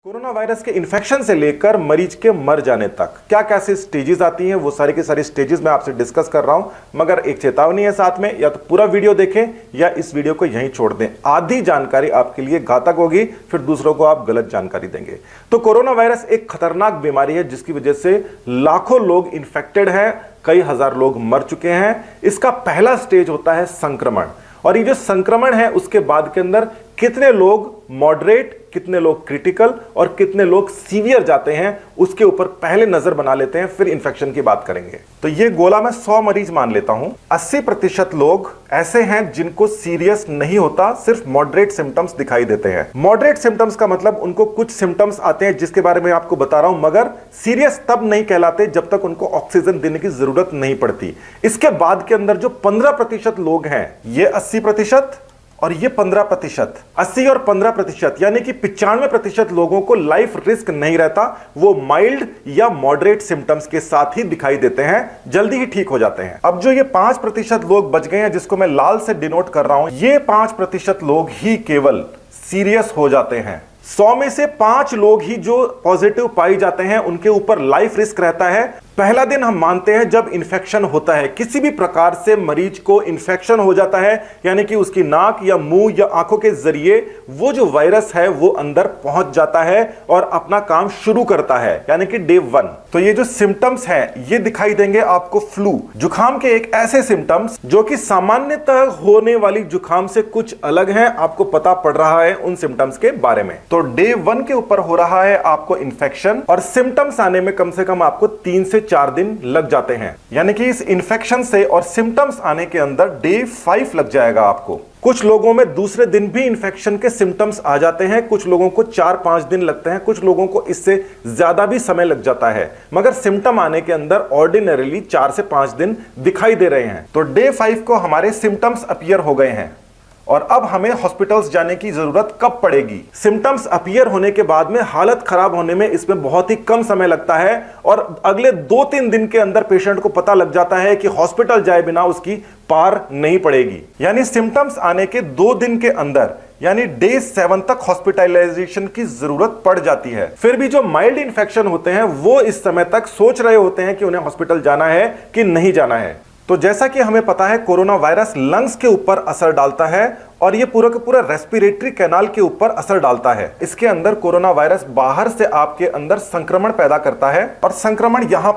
Corona virus के infection से लेकर मरीज के मर जाने तक क्या कैसे स्टेजेस आती हैं, वो सारी की सारी स्टेजेस मैं आपसे डिस्कस कर रहा हूं। मगर एक चेतावनी है साथ में, या तो पूरा वीडियो देखें या इस वीडियो को यहीं छोड़ दें। आधी जानकारी आपके लिए घातक होगी, फिर दूसरों को आप गलत जानकारी देंगे। तो कोरोना वायरस एक खतरनाक बीमारी है जिसकी वजह से लाखों लोग इन्फेक्टेड हैं, कई हजार लोग मर चुके हैं। इसका पहला स्टेज होता है संक्रमण, और ये जो संक्रमण है उसके बाद के अंदर कितने लोग मॉडरेट, कितने लोग क्रिटिकल और कितने लोग सीवियर जाते हैं, उसके ऊपर पहले नजर बना लेते हैं, फिर इन्फेक्शन की बात करेंगे। तो ये गोला मैं 100 मरीज मान लेता हूं। 80% लोग ऐसे हैं जिनको सीरियस नहीं होता, सिर्फ मॉडरेट सिम्टम्स दिखाई देते हैं। मॉडरेट सिम्टम्स का मतलब उनको कुछ सिम्टम्स आते हैं जिसके बारे में आपको बता रहा हूं, मगर सीरियस तब नहीं कहलाते जब तक उनको ऑक्सीजन देने की जरूरत नहीं पड़ती। इसके बाद के अंदर जो 15% लोग हैं, ये 80% और ये 15%, 80 और 15%, यानी कि 95% लोगों को लाइफ रिस्क नहीं रहता। वो माइल्ड या मॉडरेट सिम्टम्स के साथ ही दिखाई देते हैं, जल्दी ही ठीक हो जाते हैं। अब जो ये 5% लोग बच गए हैं, जिसको मैं लाल से डिनोट कर रहा हूं, ये 5% लोग ही केवल सीरियस हो जाते हैं। 100 में से 5 लोग ही जो पॉजिटिव पाए जाते हैं, उनके ऊपर लाइफ रिस्क रहता है। पहला दिन हम मानते हैं जब इन्फेक्शन होता है, किसी भी प्रकार से मरीज को इन्फेक्शन हो जाता है, यानी कि उसकी नाक या मुंह या आंखों के जरिए वो जो वायरस है वो अंदर पहुंच जाता है और अपना काम शुरू करता है, यानी कि डे 1। तो ये जो सिम्टम्स हैं ये दिखाई देंगे आपको फ्लू, जुकाम के एक ऐसे सिम्टम्स जो कि सामान्यतः होने वाली जुकाम से कुछ अलग हैं। आपको पता पड़ रहा है उन सिम्टम्स के बारे में। तो डे 1 के ऊपर हो रहा है आपको इन्फेक्शन, और सिम्टम्स आने में कम से कम आपको 3 से 4 दिन लग जाते हैं, यानी कि इस इन्फेक्शन से और सिम्टम्स आने के अंदर डे 5 लग जाएगा आपको। कुछ लोगों में दूसरे दिन भी इन्फेक्शन के सिम्टम्स आ जाते हैं, कुछ लोगों को 4-5 दिन लगते हैं, कुछ लोगों को इससे ज्यादा भी समय लग जाता है, मगर सिम्टम आने के अंदर ऑर्डिनरीली 4 से 5 दिन दिखाई दे रहे हैं। तो डे 5 को हमारे सिम्टम्स अपीयर हो गए हैं, और अब हमें हॉस्पिटल्स जाने की जरूरत कब पड़ेगी? सिम्टम्स अपीयर होने के बाद में हालत खराब होने में इसमें बहुत ही कम समय लगता है, और अगले 2-3 दिन के अंदर पेशेंट को पता लग जाता है कि हॉस्पिटल जाए बिना उसकी पार नहीं पड़ेगी। यानी सिम्टम्स आने के 2 दिन के अंदर, यानी डे 7 तक हॉस्पिटलाइजेशन की जरूरत पड़ जाती है। फिर भी जो माइल्ड इंफेक्शन होते हैं वो इस समय तक सोच रहे होते हैं कि उन्हें हॉस्पिटल जाना है कि नहीं जाना है। तो जैसा कि हमें पता है कोरोना वायरस लंग्स के ऊपर असर डालता है, और ये पूरा का पूरा रेस्पिरेटरी कैनाल के ऊपर असर डालता है। इसके अंदर कोरोना वायरस बाहर से आपके अंदर संक्रमण पैदा करता है, और संक्रमण यहाँ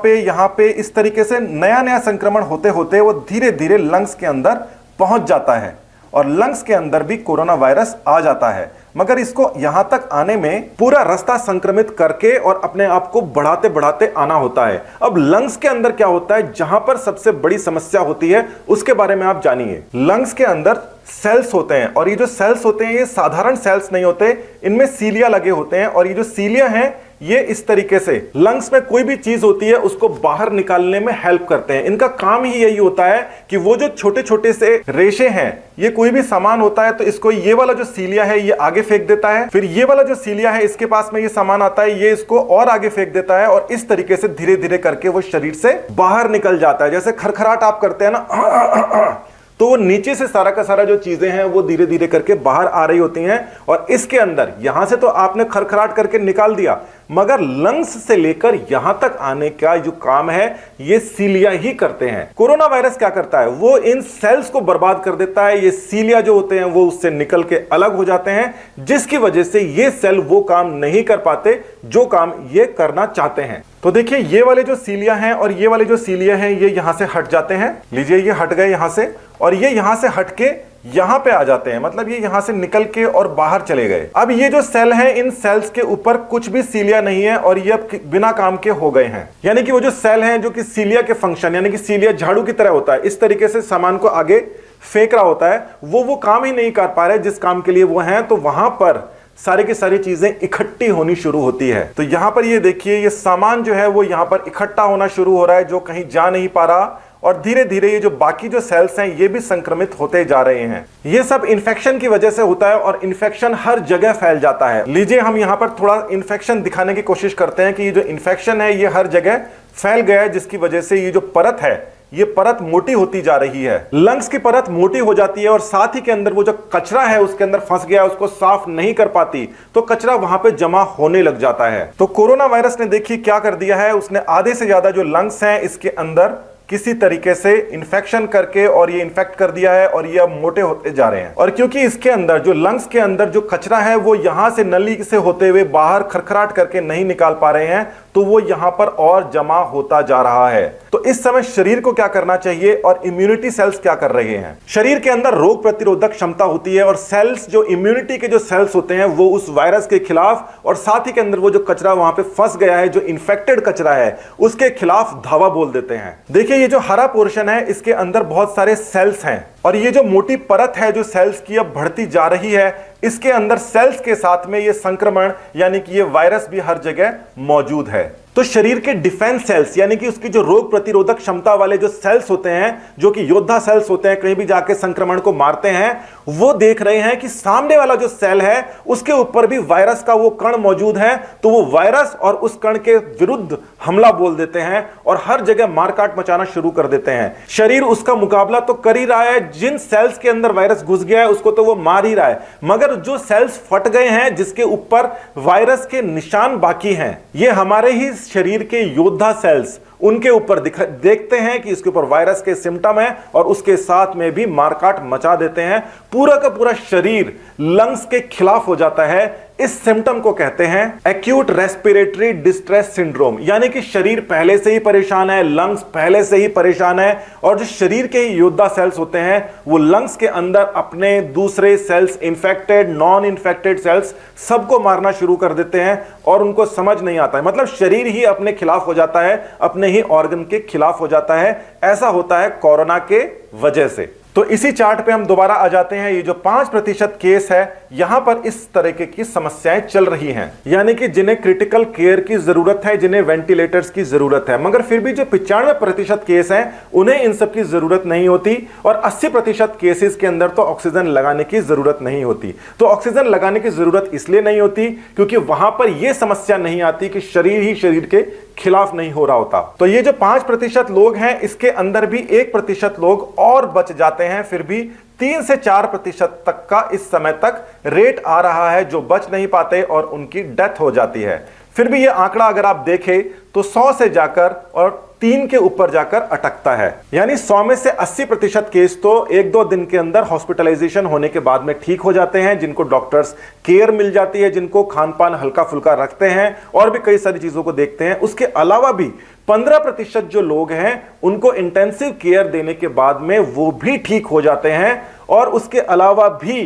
पे इस तरीके से नया नया संक्रमण होते होते वो धीरे धीरे लंग्स के अंदर पहुंच जाता है, और लंग्स के अंदर भी कोरोना वायरस आ जाता है। मगर इसको यहां तक आने में पूरा रास्ता संक्रमित करके और अपने आप को बढ़ाते बढ़ाते आना होता है। अब लंग्स के अंदर क्या होता है, जहां पर सबसे बड़ी समस्या होती है उसके बारे में आप जानिए। लंग्स के अंदर सेल्स होते हैं, और ये जो सेल्स होते हैं ये साधारण सेल्स नहीं होते, इनमें सीलिया लगे होते हैं, और ये जो सीलिया हैं ये इस तरीके से लंग्स में कोई भी चीज होती है उसको बाहर निकालने में हेल्प करते हैं। इनका काम ही यही होता है कि वो जो छोटे छोटे से रेशे हैं, ये कोई भी सामान होता है तो इसको ये वाला जो सीलिया है ये आगे फेंक देता है, फिर ये वाला जो सीलिया है इसके पास में ये सामान आता है, ये इसको और आगे फेंक देता है, और इस तरीके से धीरे धीरे करके वो शरीर से बाहर निकल जाता है। जैसे खरखराट आप करते हैं ना, तो वो नीचे से सारा का सारा जो चीजें हैं वो धीरे धीरे करके बाहर आ रही होती हैं, और इसके अंदर यहां से तो आपने खरखराट करके निकाल दिया, मगर लंग्स से लेकर यहां तक आने का जो काम है ये सीलिया ही करते हैं। कोरोना वायरस क्या करता है, वो इन सेल्स को बर्बाद कर देता है। ये सीलिया जो होते हैं वो उससे निकल के अलग हो जाते हैं, जिसकी वजह से ये सेल वो काम नहीं कर पाते जो काम ये करना चाहते हैं। तो देखिए ये वाले जो सीलिया हैं और ये वाले जो सीलिया हैं ये यहां से हट जाते हैं। लीजिए ये हट गए यहां से, और ये यहां से हट के यहां पे आ जाते हैं, मतलब ये यहां से निकल के और बाहर चले गए। अब ये जो सेल हैं, इन सेल्स के ऊपर कुछ भी सीलिया नहीं है, और ये अब बिना काम के हो गए हैं। यानी कि वो जो सेल हैं जो कि सीलिया के फंक्शन, यानी कि सीलिया झाड़ू की तरह होता है, इस तरीके से सामान को आगे फेंक रहा होता है, वो काम ही नहीं कर पा रहे जिस काम के लिए वो हैं। तो वहां पर सारी की सारी चीजें इकट्ठी होनी शुरू होती है। तो यहां पर ये देखिए ये सामान जो है वो यहां पर इकट्ठा होना शुरू हो रहा है, जो कहीं जा नहीं पा रहा, और धीरे धीरे ये जो बाकी जो सेल्स हैं ये भी संक्रमित होते जा रहे हैं। ये सब इन्फेक्शन की वजह से होता है, और इन्फेक्शन हर जगह फैल जाता है। लीजिए हम यहाँ पर थोड़ा इन्फेक्शन दिखाने की कोशिश करते हैं कि ये जो इन्फेक्शन है ये हर जगह फैल गया है, जिसकी वजह से ये जो परत है ये परत मोटी होती जा रही है, लंग्स की परत मोटी हो जाती है और साथ ही के अंदर वो जो कचरा है उसके अंदर फंस गया, उसको साफ नहीं कर पाती तो कचरा वहां पे जमा होने लग जाता है। तो कोरोना वायरस ने देखिए क्या कर दिया है, उसने आधे से ज्यादा जो लंग्स हैं इसके अंदर किसी तरीके से इन्फेक्शन करके और ये इन्फेक्ट कर दिया है और ये अब मोटे होते जा रहे हैं। और क्योंकि इसके अंदर जो लंग्स के अंदर जो कचरा है वो यहां से नली से होते हुए बाहर खरखराट करके नहीं निकाल पा रहे हैं तो वो यहां पर और जमा होता जा रहा है। तो इस समय शरीर को क्या करना चाहिए और इम्यूनिटी सेल्स क्या कर रहे हैं? शरीर के अंदर रोग प्रतिरोधक क्षमता होती है और सेल्स जो इम्यूनिटी के जो सेल्स होते हैं वो उस वायरस के खिलाफ और साथ ही के अंदर वो जो कचरा वहां पे फंस गया है, जो इन्फेक्टेड कचरा है, उसके खिलाफ धावा बोल देते हैं। देखिए ये जो हरा पोर्शन है इसके अंदर बहुत सारे सेल्स हैं और ये जो मोटी परत है जो सेल्स की अब बढ़ती जा रही है, इसके अंदर सेल्स के साथ में ये संक्रमण यानी कि ये वायरस भी हर जगह मौजूद है। तो शरीर के डिफेंस सेल्स यानी कि उसकी जो रोग प्रतिरोधक क्षमता वाले जो सेल्स होते हैं, जो कि योद्धा सेल्स होते हैं, कहीं भी जाके संक्रमण को मारते हैं, वो देख रहे हैं कि सामने वाला जो सेल है उसके ऊपर भी वायरस का वो कण मौजूद है, तो वो वायरस और उस कण के विरुद्ध हमला बोल देते हैं और हर जगह मारकाट मचाना शुरू कर देते हैं। शरीर उसका मुकाबला तो कर ही रहा है, जिन सेल्स के अंदर वायरस घुस गया है उसको तो वो मार ही रहा है, मगर जो सेल्स फट गए हैं जिसके ऊपर वायरस के निशान बाकी हैं, ये हमारे ही शरीर के योद्धा सेल्स उनके ऊपर देखते हैं कि इसके ऊपर वायरस के सिम्टम है और उसके साथ में भी मारकाट मचा देते हैं। पूरा का पूरा शरीर लंग्स के खिलाफ हो जाता है। इस सिम्टम को कहते हैं एक्यूट रेस्पिरेटरी डिस्ट्रेस सिंड्रोम, यानी कि शरीर पहले से ही परेशान है, लंग्स पहले से ही परेशान है और जो शरीर के योद्धा सेल्स होते हैं वो लंग्स के अंदर अपने दूसरे cells, infected, non infected cells, सबको मारना शुरू कर देते हैं और उनको समझ नहीं आता है। मतलब शरीर ही अपने खिलाफ हो जाता है, अपने ही ऑर्गन के खिलाफ हो जाता है। ऐसा होता है कोरोना के वजह से। तो इसी चार्ट पे हम दोबारा आ जाते हैं। ये जो 5% केस है, यहां पर इस तरीके की समस्याएं चल रही हैं, यानी कि जिन्हें क्रिटिकल केयर की जरूरत है, जिन्हें वेंटिलेटर्स की जरूरत है, मगर फिर भी जो 95% केस हैं उन्हें इन सब की जरूरत नहीं होती और 80% केसेस के अंदर तो ऑक्सीजन लगाने की जरूरत नहीं होती। तो ऑक्सीजन लगाने की जरूरत इसलिए नहीं होती क्योंकि वहां पर यह समस्या नहीं आती कि शरीर ही शरीर के खिलाफ नहीं हो रहा होता। तो ये जो 5% लोग हैं इसके अंदर भी 1% लोग और बच जाते हैं, फिर भी 3 से 4% तक का इस समय तक रेट आ रहा है जो बच नहीं पाते और उनकी डेथ हो जाती है। फिर भी ये आंकड़ा अगर आप देखें तो 100 से जाकर और 3 के ऊपर जाकर अटकता है, यानी 100 में से 80% केस तो 1-2 दिन के अंदर हॉस्पिटलाइजेशन होने के बाद में ठीक हो जाते हैं, जिनको डॉक्टर्स केयर मिल जाती है, जिनको खान पान हल्का फुल्का रखते हैं और भी कई सारी चीजों को देखते हैं। उसके अलावा भी 15% जो लोग हैं उनको इंटेंसिव केयर देने के बाद में वो भी ठीक हो जाते हैं और उसके अलावा भी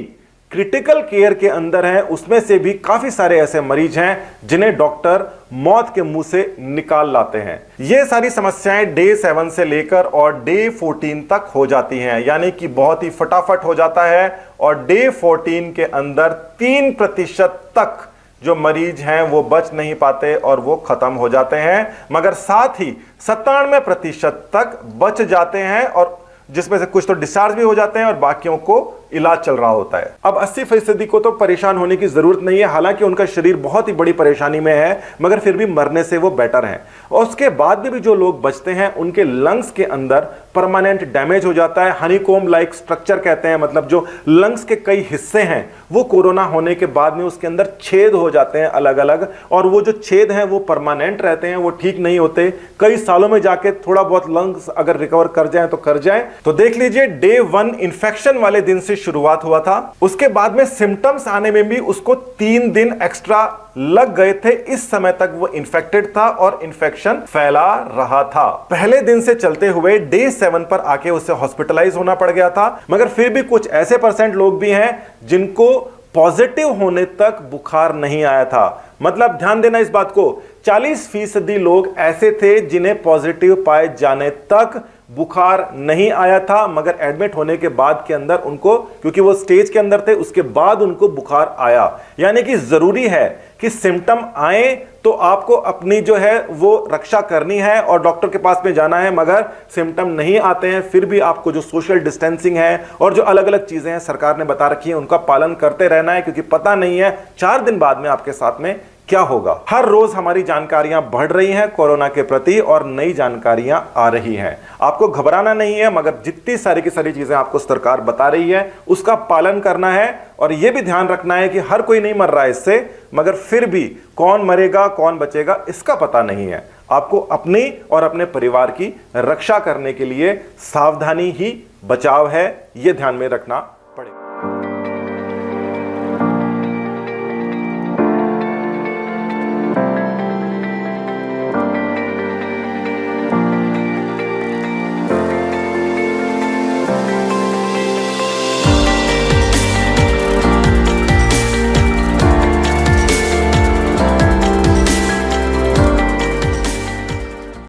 क्रिटिकल केयर के अंदर हैं, उसमें से भी काफी सारे ऐसे मरीज हैं जिन्हें डॉक्टर मौत के मुंह से निकाल लाते हैं। ये सारी समस्याएं डे 7 से लेकर और डे 14 तक हो जाती हैं, यानी कि बहुत ही फटाफट हो जाता है और डे 14 के अंदर 3% तक जो मरीज हैं वो बच नहीं पाते और वो खत्म हो जाते हैं, मगर साथ ही 97% तक बच जाते हैं और जिसमें से कुछ तो डिस्चार्ज भी हो जाते हैं और बाकियों को इलाज चल रहा होता है। अब 80% को तो परेशान होने की जरूरत नहीं है, हालांकि उनका शरीर बहुत ही बड़ी परेशानी में है, मगर फिर भी मरने से वो बेटर हैं। और उसके बाद भी जो लोग बचते हैं उनके लंग्स के अंदर परमानेंट डैमेज हो जाता है, हनीकॉम्ब लाइक स्ट्रक्चर कहते हैं, मतलब जो लंग्स के कई हिस्से हैं वो कोरोना होने के बाद में उसके अंदर छेद हो जाते हैं अलग अलग, और वो जो छेद हैं वो परमानेंट रहते हैं, वो ठीक नहीं होते। कई सालों में जाके थोड़ा बहुत लंग्स अगर रिकवर कर जाए तो कर जाए। तो देख लीजिए डे 1 इन्फेक्शन वाले दिन से शुरुआत हुआ था, उसके बाद में सिम्टम्स आने में भी उसको 3 दिन एक्स्ट्रा लग गए थे। इस समय तक वो इन्फेक्टेड था और इन्फेक्शन फैला रहा था। पहले दिन से चलते हुए डे 7 पर आके उसे हॉस्पिटलाइज होना पड़ गया था, मगर फिर भी कुछ ऐसे % लोग भी हैं जिनको पॉजिटिव होने तक बुखार नहीं आया था। मतलब ध्यान देना इस बात को, 40% लोग ऐसे थे जिन्हें पॉजिटिव पाए जाने तक बुखार नहीं आया था, मगर एडमिट होने के बाद के अंदर उनको, क्योंकि वो स्टेज के अंदर थे, उसके बाद उनको बुखार आया। यानी कि जरूरी है कि सिम्टम आए तो आपको अपनी जो है वो रक्षा करनी है और डॉक्टर के पास में जाना है, मगर सिम्टम नहीं आते हैं फिर भी आपको जो सोशल डिस्टेंसिंग है और जो अलग अलग चीजें हैं सरकार ने बता रखी है उनका पालन करते रहना है, क्योंकि पता नहीं है 4 दिन बाद में आपके साथ में क्या होगा। हर रोज हमारी जानकारियां बढ़ रही हैं कोरोना के प्रति और नई जानकारियां आ रही हैं। आपको घबराना नहीं है, मगर जितनी सारी की सारी चीजें आपको सरकार बता रही है उसका पालन करना है और यह भी ध्यान रखना है कि हर कोई नहीं मर रहा है इससे, मगर फिर भी कौन मरेगा कौन बचेगा इसका पता नहीं है। आपको अपनी और अपने परिवार की रक्षा करने के लिए सावधानी ही बचाव है, यह ध्यान में रखना